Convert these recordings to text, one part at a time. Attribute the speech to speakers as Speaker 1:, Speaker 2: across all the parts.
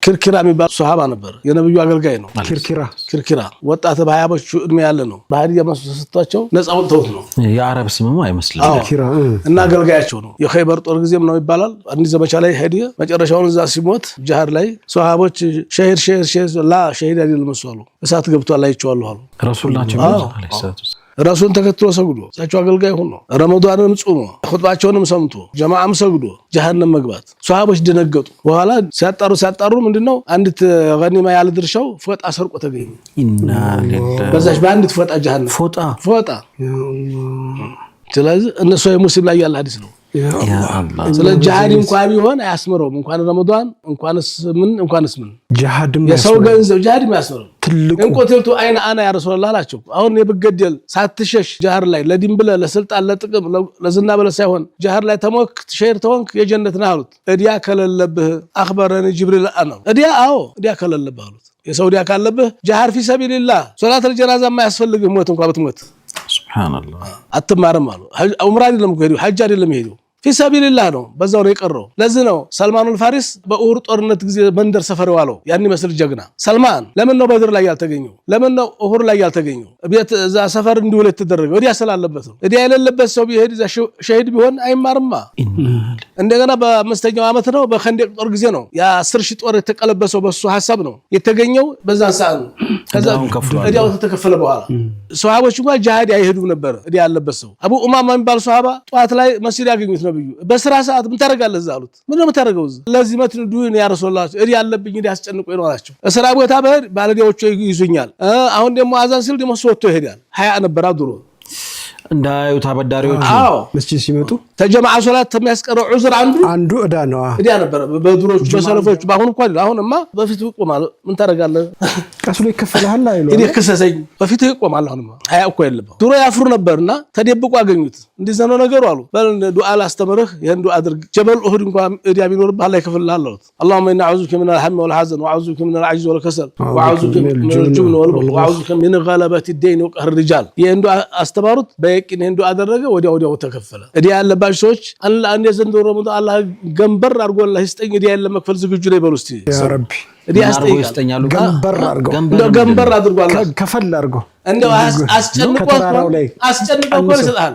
Speaker 1: ክርክራ የሚባል ሱሐባ ነበር የነብዩ አገልጋይ ነው ክርክራ ወጣት በሃያቦች እድሜ ያለ ነው ባህሪያ መስጠታቸው ነፃ ወጥተውት ነው
Speaker 2: የአረብ ስምም አይመስልም
Speaker 1: ክርክራ እና አገልጋያቸው ነው የኸይበር ጦር ጊዜም ነው ይባላል አንዲ ዘመቻ ላይ ሄደ መጨረሻውን እዛ ሲሞት ጃሃር ላይ ሱሐቦች ሸሂድ ላ ሸሂድ አይደለም መስዋሉ እሳት ገብቷል አይቼዋለሁ አሉ
Speaker 2: ረሱላችን አለይሂ ሰላቱ
Speaker 1: ራሱን ተከትሎ ሰግዶ ሳቸው አገልጋይ ሆኖ ረመዳንም ጾሞ ኹጥባቸውንም ሰምቶ ጀማዓም ሰግዶ ጀሃነም መግባት ሱሐቦች ደነገጡ በኋላ ሲያጣሩ ምንድነው አንዲት ገኒማ ያለ ድርሻው ፎጣ ሰርቆ ተገኘ
Speaker 2: ኢና ሊላሂ
Speaker 1: በዛች በአንዲት ፎጣ ጀሃነም ፎጣ ስለዚህ እነሱ የሙስሊም ላይ ያለ ሐዲስ ነው
Speaker 2: ያ አላህ
Speaker 1: ስለ ጂሃድ እንኳን ቢሆን አያስመረውም እንኳን ረመዳን እንኳንስ ምን
Speaker 3: ጂሃድም
Speaker 1: የሰው ገንዘብ ጂሃድ የሚያስመረው
Speaker 3: ትልቁ
Speaker 1: እንቆተልቱ አይና አና ያ ረሱላህ አላቸው አሁን የብገደል ሳትሸሽ ጂሃድ ላይ ለዲን ብለ ለስልጣን ለጥቅም ለዝና ብለ ሳይሆን ጂሃድ ላይ ተሞክ ሸር ተወንክ የጀነት ነህ አሉት እዲያ ከለለብህ አخبرني ጅብሪል አና እዲያ ከለለብህ አሉት የሰው ዲያ ካለብህ ጂሃድ في سبيل الله ሶላት الجنازه ማያስፈልግህ ሞት እንኳን ብትሞት
Speaker 2: ሱብሃንአላህ
Speaker 1: አትማርም አሉ ዑምራ አይደለም ሄዱ ሐጅ አይደለም ሄዱ في سبيل الله ነው በዛው ነው የቀረው ለዚህ ነው ሰልማኑል ፋሪስ በኡሁድ ጦርነት ጊዜ መንደር ሰፈር ዋለው ያን መስል ጀግና ሰልማን ለምን ነው በድር ላይ ያልተገኘው ለምን ነው ኡሁድ ላይ ያልተገኘው ቤት እዛ ሰፈር እንዲውል ተደረገ ወዲያ ሰላለበት ነው ወዲያ የሌለበት ሰው ቢሄድ እዛ ሸሂድ ቢሆን አይማርማ እንደገና በአምስተኛው አመት ነው በኸንደቅ ጦር ጊዜ ነው ያ 10000 ጦር የተቀለበሰው በሱ ሐሳብ ነው የተገኘው በዛ ሰዓት ነው ከዛ ወዲያው ተከፈለ በኋላ ሱሐቦች እንኳን ጂሃድ አይሄዱም ነበር ወዲያ ያለበት ሰው አቡ ኡማማ የሚባል ሱሐባ ጧት ላይ መስጊድ ያገኙት ነብዩ በስራ ሰዓት ምን ታረጋለህ ዛሉት ምን ነው ታረጋው ለዚህ መትን ዱን ያ ረሱላህ እዲ ያለብኝ እንዲ ያስጨንቆኝ ነው አላቸው እስራ ቦታ በህር ባለዲያዎቹ ይዙኛል አሁን ደግሞ አዛን ሲል ደግሞ ወጥቶ ይሄዳል ሀያ ነበር አድሮ
Speaker 2: እንዳዩ ታበዳሪዎች
Speaker 3: መስጂድ ሲመጡ
Speaker 1: ተጀማዓ ሶላት የሚያስቀረው ዑዝር አንዱ
Speaker 3: እዳ ነው
Speaker 1: እዲያ ነበር በድሮች በሰለፎች ባሁን እንኳን አሁንማ በፊት ይቆማል ምን ታረጋለህ
Speaker 3: ቀስሎ ይከፈላል አይሉ
Speaker 1: እዲ ከሰሰኝ በፊት ይቆማል አሁንማ ሀያ እኮ የለም ድሮ ያፍሩ ነበርና ተደብቆ አገኙት እንደዚህ ነው ነገሩ አሉ በል ዱዓ ላስተምርህ ይሄን ዱዓ አድርግ ጀበል ኡሁድ እንኳን እዲያ ቢኖር ባላ ይከፍልልሃል አሉት اللهم انا اعوذ بك من الهم والحزن واعوذ بك من العجز والكسل واعوذ بك من الجبن والبخل واعوذ بك من غلبة الدين وقهر الرجال ይሄን ዱዓ አስተማሩት በየቂን ይሄን ዱዓ አደረገ ወዲያው ተከፈለ እዲያ ያለባቸው ሰዎች አንድ የዘንድሮ ረመዳን አላህ ገንበር አድርጎ አላህ ይስጠኝ እዲያ ያለ መክፈል ዝግጁ ላይ በሉ እስቲ
Speaker 3: ያ ረቢ
Speaker 1: እዲያ ያስጠይቃሉ ገንበር አድርጎ አላህ
Speaker 3: ከፈል አድርጎ
Speaker 1: እንደው አስጨንቆ ይሰጣል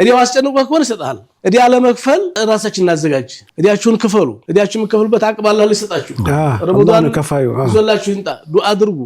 Speaker 1: እዲያው አስጨንቆ ይሰጣል እዲያ ለመክፈል ራሳችን እናዘጋጅ እዲያችሁን ክፈሉ እዲያችሁን መከፈልበት አቅም አላህ ሊሰጣችሁ ረመዳን
Speaker 3: ከፋዩ
Speaker 1: ይዞላችሁ ይንጣ ዱዓ አድርጉ